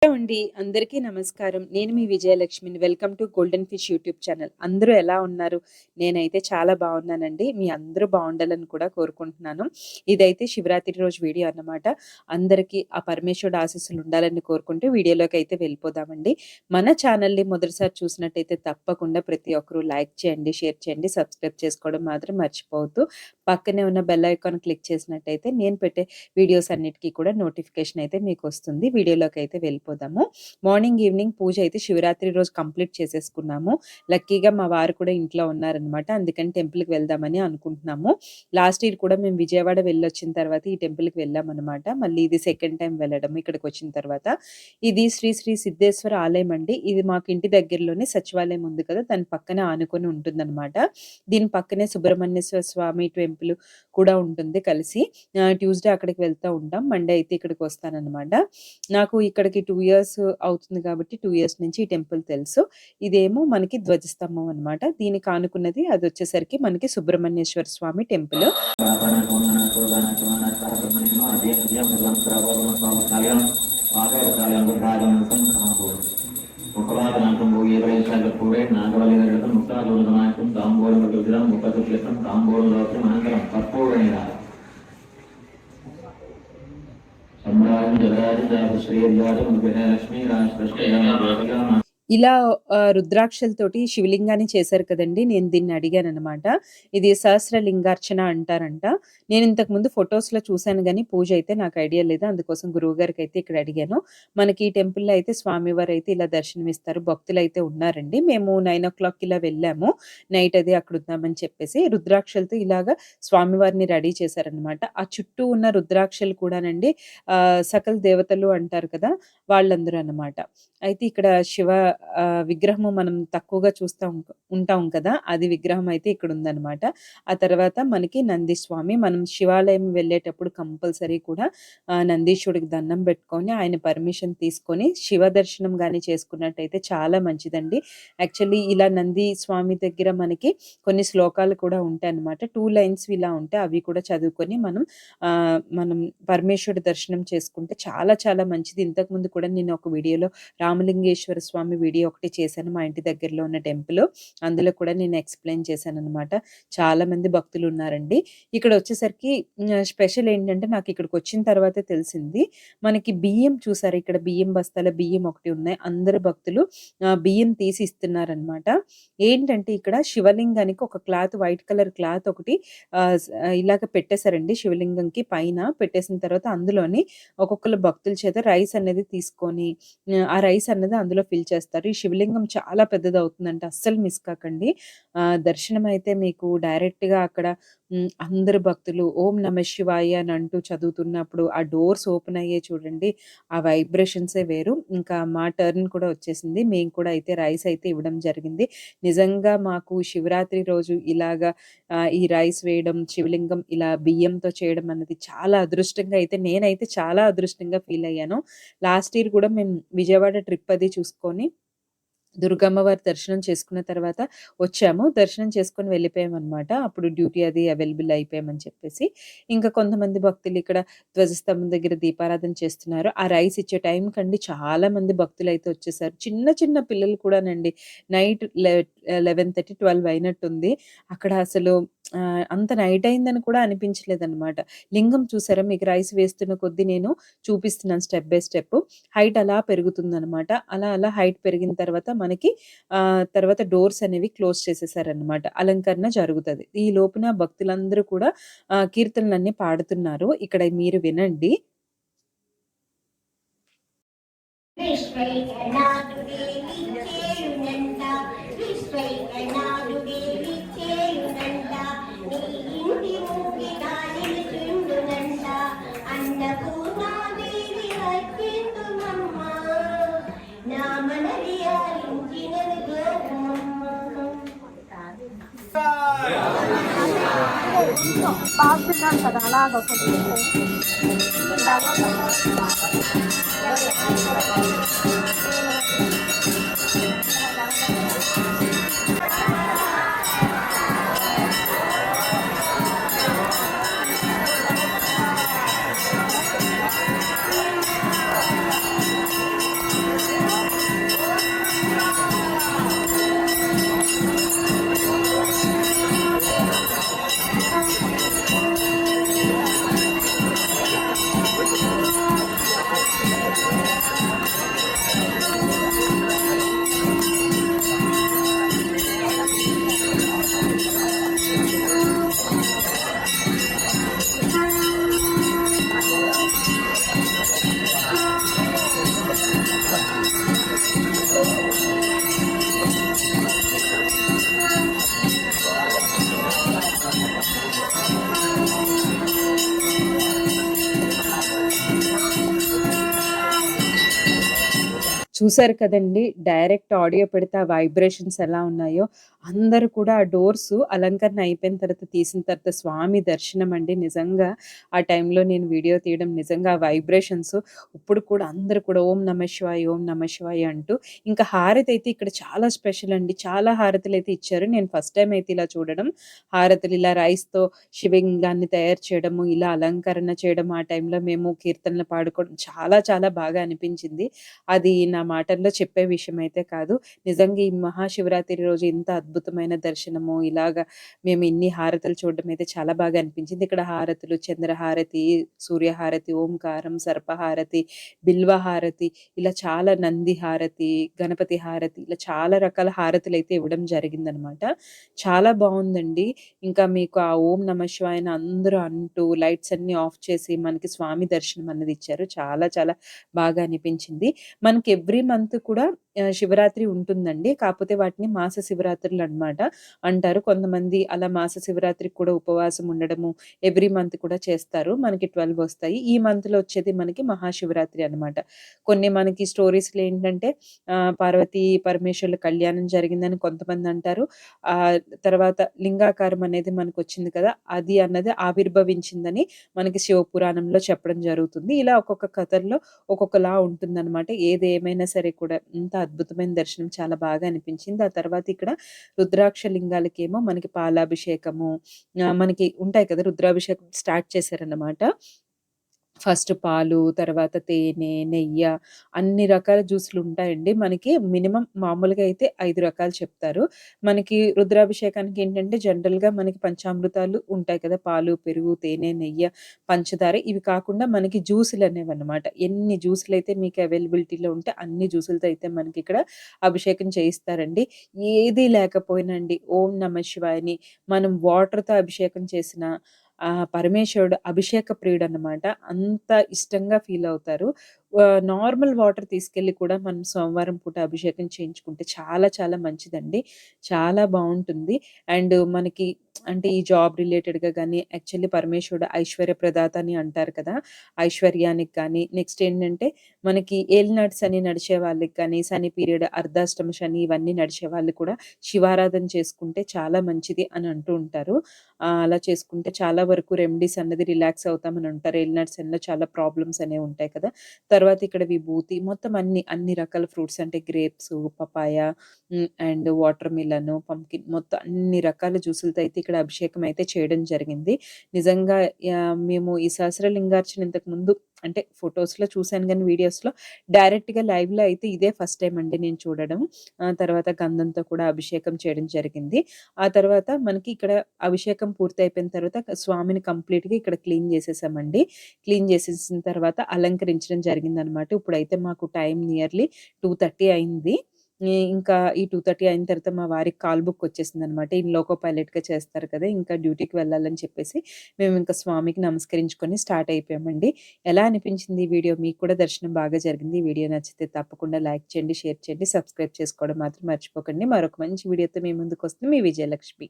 Hello అండి. అందరికీ నమస్కారం. నేను మీ విజయలక్ష్మిని. Welcome to Golden Fish YouTube channel. అందరూ ఎలా ఉన్నారు? నేనైతే చాలా బాగున్నానండి. మీ అందరూ బాగుండాలని కూడా కోరుకుంటున్నాను. ఇదైతే శివరాత్రి రోజు వీడియో అన్నమాట. అందరికీ ఆ పరమేశ్వరుడు ఆశీస్సులు ఉండాలని కోరుకుంటూ వీడియోలోకి అయితే వెళ్ళిపోదామండి. మన ఛానల్ని మొదటిసారి చూసినట్టయితే తప్పకుండా ప్రతి ఒక్కరూ లైక్ చేయండి, షేర్ చేయండి, సబ్స్క్రైబ్ చేసుకోవడం మాత్రం మర్చిపోవద్దు. పక్కనే ఉన్న బెల్ ఐకాన్ క్లిక్ చేసినట్టయితే నేను పెట్టే వీడియోస్ అన్నిటికీ కూడా నోటిఫికేషన్ అయితే మీకు వస్తుంది. వీడియోలోకి అయితే వెళ్ళిపోదాము. మార్నింగ్ ఈవినింగ్ పూజ అయితే శివరాత్రి రోజు కంప్లీట్ చేసేసుకున్నాము. లక్కీగా మా వారు కూడా ఇంట్లో ఉన్నారనమాట. అందుకని టెంపుల్కి వెళ్దామని అనుకుంటున్నాము. లాస్ట్ ఇయర్ కూడా మేము విజయవాడ వెళ్ళొచ్చిన తర్వాత ఈ టెంపుల్కి వెళ్ళామన్నమాట. మళ్ళీ ఇది సెకండ్ టైం వెళ్ళడం ఇక్కడికి వచ్చిన తర్వాత. ఇది శ్రీ శ్రీ సిద్ధేశ్వర ఆలయం అండి. ఇది మాకు ఇంటి దగ్గరలోనే సచివాలయం ఉంది కదా, దాని పక్కనే ఆనుకొని ఉంటుందన్నమాట. దీని పక్కనే సుబ్రహ్మణ్యేశ్వర స్వామి టెంపుల్ కూడా ఉంటుంది కలిసి. ట్యూస్డే అక్కడికి వెళ్తూ ఉంటాం. మండే అయితే ఇక్కడికి వస్తానన్నమాట. నాకు ఇక్కడికి 2 ఇయర్స్ అవుతుంది కాబట్టి 2 ఇయర్స్ నుంచి ఈ టెంపుల్ తెలుసు. ఇదేమో మనకి ధ్వజస్తంభం అనమాట. దీనికి ఆనుకున్నది అది వచ్చేసరికి మనకి సుబ్రహ్మణ్యేశ్వర స్వామి టెంపుల్. ఇలా రుద్రాక్షలతోటి శివలింగాన్ని చేశారు కదండీ! నేను దీన్ని అడిగాననమాట. ఇది సహస్రలింగార్చన అంటారంట. నేను ఇంతకుముందు ఫోటోస్‌లో చూసాను గానీ, పూజ అయితే నాకు ఐడియా లేదు. అందుకోసం గురువుగారికైతే ఇక్కడ అడిగాను. మనకి ఈ టెంపుల్‌లో అయితే స్వామివారైతే ఇలా దర్శనమిస్తారు. భక్తులైతే ఉన్నారండి. మేము 9:00 ఇలా వెళ్ళాము. నైట్ అది అక్కడ ఉందామని చెప్పేసి. రుద్రాక్షలతో ఇలాగా స్వామివారిని రెడీ చేశారనమాట. ఆ చుట్టూ ఉన్న రుద్రాక్షలు కూడానండి సకల దేవతలు అంటారు కదా, వాళ్ళందరూ అన్నమాట. అయితే ఇక్కడ శివ విగ్రహము మనం తక్కువగా ఉంటాం కదా, అది విగ్రహం అయితే ఇక్కడ ఉందన్నమాట. ఆ తర్వాత మనకి నందీస్వామి. మనం శివాలయం వెళ్ళేటప్పుడు కంపల్సరీ కూడా నందీశ్వరుడికి దండం పెట్టుకొని ఆయన పర్మిషన్ తీసుకొని శివ దర్శనం గాని చేసుకున్నట్టయితే చాలా మంచిదండి. యాక్చువల్లీ ఇలా నంది స్వామి దగ్గర మనకి కొన్ని శ్లోకాలు కూడా ఉంటాయన్నమాట. 2 లైన్స్ ఇలా ఉంటాయి. అవి కూడా చదువుకొని మనం పరమేశ్వరుడి దర్శనం చేసుకుంటే చాలా చాలా మంచిది. ఇంతకుముందు కూడా నేను ఒక వీడియోలో రామలింగేశ్వర స్వామి వీడియో ఒకటి చేశాను, మా ఇంటి దగ్గరలో ఉన్న టెంపుల్. అందులో కూడా నేను ఎక్స్‌ప్లెయిన్ చేశాననమాట. చాలా మంది భక్తులు ఉన్నారండి. ఇక్కడ వచ్చేసరికి స్పెషల్ ఏంటంటే నాకు ఇక్కడికి వచ్చిన తర్వాతే తెలిసింది. మనకి బియ్యం చూసారా, ఇక్కడ బియ్యం బస్తాల బియ్యం ఒకటి ఉన్నాయి. అందరు భక్తులు బియ్యం తీసి ఇస్తున్నారనమాట. ఏంటంటే ఇక్కడ శివలింగానికి ఒక క్లాత్, వైట్ కలర్ క్లాత్ ఒకటి ఇలాగ పెట్టేశారండి. శివలింగంకి పైన పెట్టేసిన తర్వాత అందులోని ఒక్కొక్కరు భక్తుల చేత రైస్ అనేది తీసుకొని ఆ రైస్ అన్నది అందులో ఫిల్ చేస్తారు. ఈ శివలింగం చాలా పెద్దదవుతుందంట. అస్సలు మిస్ కాకండి. దర్శనం అయితే మీకు డైరెక్ట్‌గా అక్కడ అందరు భక్తులు ఓం నమః శివాయ అని అంటూ చదువుతున్నప్పుడు ఆ డోర్స్ ఓపెన్ అయ్యాయి చూడండి. ఆ వైబ్రేషన్సే వేరు. ఇంకా మా టర్న్ కూడా వచ్చేసింది. మేము కూడా అయితే రైస్ అయితే ఇవ్వడం జరిగింది. నిజంగా మాకు శివరాత్రి రోజు ఇలాగా ఈ రైస్ వేయడం, శివలింగం ఇలా బియ్యంతో చేయడం అన్నది చాలా అదృష్టంగా అయితే నేనైతే చాలా అదృష్టంగా ఫీల్ అయ్యాను. లాస్ట్ ఇయర్ కూడా మేము విజయవాడ ట్రిప్ అది చూసుకొని దుర్గమ్మ వారి దర్శనం చేసుకున్న తర్వాత వచ్చాము. దర్శనం చేసుకొని వెళ్ళిపోయామనమాట. అప్పుడు డ్యూటీ అది అవైలబుల్ అయిపోయామని చెప్పేసి. ఇంకా కొంతమంది భక్తులు ఇక్కడ ధ్వజస్తంభం దగ్గర దీపారాధన చేస్తున్నారు. ఆ రైస్ ఇచ్చే టైంకండి చాలా మంది భక్తులైతే వచ్చేసారు. చిన్న చిన్న పిల్లలు కూడానండి. నైట్ 11:30, 12 అయినట్టుంది. అక్కడ అసలు అంత నైట్ అయిందని కూడా అనిపించలేదనమాట. లింగం చూసారా, మీకు రైస్ వేస్తున్న కొద్దీ నేను చూపిస్తున్నాను స్టెప్ బై స్టెప్. హైట్ అలా పెరుగుతుందనమాట. అలా అలా హైట్ పెరిగిన తర్వాత మనకి తర్వాత డోర్స్ అనేవి క్లోజ్ చేసేసారనమాట. అలంకరణ జరుగుతది. ఈ లోపున భక్తులందరూ కూడా కీర్తనలన్నీ పాడుతున్నారు. ఇక్కడ మీరు వినండి. పాడుతున్నాను కదా అలాగ చూసారు కదండీ! డైరెక్ట్ ఆడియో పెడితే ఆ వైబ్రేషన్స్ ఎలా ఉన్నాయో, అందరూ కూడా ఆ డోర్సు అలంకరణ అయిపోయిన తర్వాత తీసిన తర్వాత స్వామి దర్శనం అండి నిజంగా ఆ టైంలో నేను వీడియో తీయడం నిజంగా ఆ వైబ్రేషన్స్ ఇప్పుడు కూడా అందరూ కూడా ఓం నమ శివాయ, ఓం నమ శివాయ అంటూ ఇంకా హారతయితే ఇక్కడ చాలా స్పెషల్ అండి. చాలా హారతులైతే ఇచ్చారు. నేను ఫస్ట్ టైమ్ అయితే ఇలా చూడడం. హారతులు ఇలా రైస్‌తో శివలింగాన్ని తయారు చేయడము, ఇలా అలంకరణ చేయడం, ఆ టైంలో మేము కీర్తనలు పాడుకోవడం చాలా చాలా బాగా అనిపించింది. అది నా మాటల్లో చెప్పే విషయమైతే కాదు. నిజంగా ఈ మహాశివరాత్రి రోజు ఇంత అద్భుతమైన దర్శనము, ఇలాగా మేము ఇన్ని హారతులు చూడడం అయితే చాలా బాగా అనిపించింది. ఇక్కడ హారతులు, చంద్రహారతి, సూర్యహారతి, ఓంకారం, సర్పహారతి, బిల్వహారతి ఇలా చాలా నంది హారతి, గణపతి హారతి ఇలా చాలా రకాల హారతులైతే ఇవ్వడం జరిగిందనమాట. చాలా బావుందండి. ఇంకా మీకు ఆ ఓం నమ శివాయని అందరూ అంటూ లైట్స్ అన్నీ ఆఫ్ చేసి మనకి స్వామి దర్శనం అన్నది ఇచ్చారు. చాలా చాలా బాగా అనిపించింది. మనకి ఎవ్రీ మంత్ కూడా శివరాత్రి ఉంటుందండి. కాపోతే వాటిని మాస శివరాత్రులనమాట అంటారు. కొంతమంది అలా మాస శివరాత్రికి కూడా ఉపవాసం ఉండడము ఎవ్రీ మంత్ కూడా చేస్తారు. మనకి 12 వస్తాయి. ఈ మంత్‌లో వచ్చేది మనకి మహాశివరాత్రి అనమాట. కొన్ని మనకి స్టోరీస్‌లో ఏంటంటే పార్వతీ పరమేశ్వరుల కళ్యాణం జరిగిందని కొంతమందంటారు. తర్వాత లింగాకారం అనేది మనకొచ్చింది కదా! అది అన్నది ఆవిర్భవించిందని మనకి శివపురాణంలో చెప్పడం జరుగుతుంది. ఇలా ఒక్కొక్క కథల్లో ఒక్కొక్కలా ఉంటుందనమాట. ఏదేమైనా సరే కూడా ఇంత అద్భుతమైన దర్శనం చాలా బాగా అనిపించింది. ఆ తర్వాత ఇక్కడ రుద్రాక్ష లింగాలకేమో మనకి పాలాభిషేకము మనకి ఉంటాయి కదా! రుద్రాభిషేకం స్టార్ట్ చేశారన్నమాట. ఫస్ట్ పాలు, తర్వాత తేనె, నెయ్య అన్ని రకాల జ్యూస్‌లుంటాయండి. మనకి మినిమమ్ మామూలుగా అయితే 5 రకాలు చెప్తారు. మనకి రుద్రాభిషేకానికి ఏంటంటే జనరల్‌గా మనకి పంచామృతాలు ఉంటాయి కదా! పాలు, పెరుగు, తేనె, నెయ్య, పంచదార ఇవి కాకుండా మనకి జ్యూసులనేవన్నమాట. ఎన్ని జ్యూసులైతే మీకు అవైలబిలిటీలో ఉంటే అన్ని జ్యూసులతో అయితే మనకిక్కడ అభిషేకం చేయిస్తారండి. ఏది లేకపోయినా అండి ఓం నమ శివాయని మనం వాటర్‌తో అభిషేకం చేసినా పరమేశ్వరుడు అభిషేక ప్రియుడనమాట. అంత ఇష్టంగా ఫీలవుతారు. నార్మల్ వాటర్ తీసుకెళ్ళి కూడా మనం సోమవారం పూట అభిషేకం చేయించుకుంటే చాలా చాలా మంచిదండి. చాలా బావుంటుంది. అండ్ మనకి అంటే ఈ జాబ్ రిలేటెడ్‌గా గానీ, యాక్చువల్లీ పరమేశ్వరుడు ఐశ్వర్య ప్రదాత అని అంటారు కదా! ఐశ్వర్యానికి కానీ, నెక్స్ట్ ఏంటంటే మనకి ఏలినాటి శని నడిచే వాళ్ళకి కానీ, శని పీరియడ్, అర్ధాష్టమ శని ఇవన్నీ నడిచే వాళ్ళు కూడా శివారాధన చేసుకుంటే చాలా మంచిది అని అంటూ ఉంటారు. అలా చేసుకుంటే చాలా వరకు రెమెడీస్ అన్నది రిలాక్స్ అవుతామని అంటారు. ఏలినాటి శనిలో చాలా ప్రాబ్లమ్స్ అనేవి ఉంటాయి కదా! తర్వాత ఇక్కడ విభూతి మొత్తం అన్ని రకాల ఫ్రూట్స్ అంటే grapes, papaya and watermelon, pumpkin మొత్తం అన్ని రకాల జ్యూసులతో అయితే ఇక్కడ అభిషేకం అయితే చేయడం జరిగింది. నిజంగా మేము ఈ సహస్రలింగార్చన ఇంతకుముందు అంటే ఫోటోస్‌లో చూసాను గానీ వీడియోస్‌లో డైరెక్ట్‌గా లైవ్‌లో అయితే ఇదే ఫస్ట్ టైమ్ అండి నేను చూడడం. తర్వాత గంధంతో కూడా అభిషేకం చేయడం జరిగింది. ఆ తర్వాత మనకి ఇక్కడ అభిషేకం పూర్తయిపోయిన తర్వాత స్వామిని కంప్లీట్‌గా ఇక్కడ క్లీన్ చేసేసామండి. క్లీన్ చేసేసిన తర్వాత అలంకరించడం జరిగిందనమాట. ఇప్పుడైతే మాకు టైం నియర్లీ 2:30 అయింది. ఇంకా ఈ 2:30 అయిన తర్వాత మా వారికి కాల్ బుక్ వచ్చేసిందనమాట. ఈయన లోకో పైలట్‌గా చేస్తారు కదా! ఇంకా డ్యూటీకి వెళ్ళాలని చెప్పేసి మేమింక స్వామికి నమస్కరించుకొని స్టార్ట్ అయిపోయామండి. ఎలా అనిపించింది ఈ వీడియో? మీకు కూడా దర్శనం బాగా జరిగింది. ఈ వీడియో నచ్చితే తప్పకుండా లైక్ చేయండి, షేర్ చేయండి, సబ్స్క్రైబ్ చేసుకోవడం మాత్రం మర్చిపోకండి. మరొక మంచి వీడియోతో మీ ముందుకొస్తుంది మీ విజయలక్ష్మి.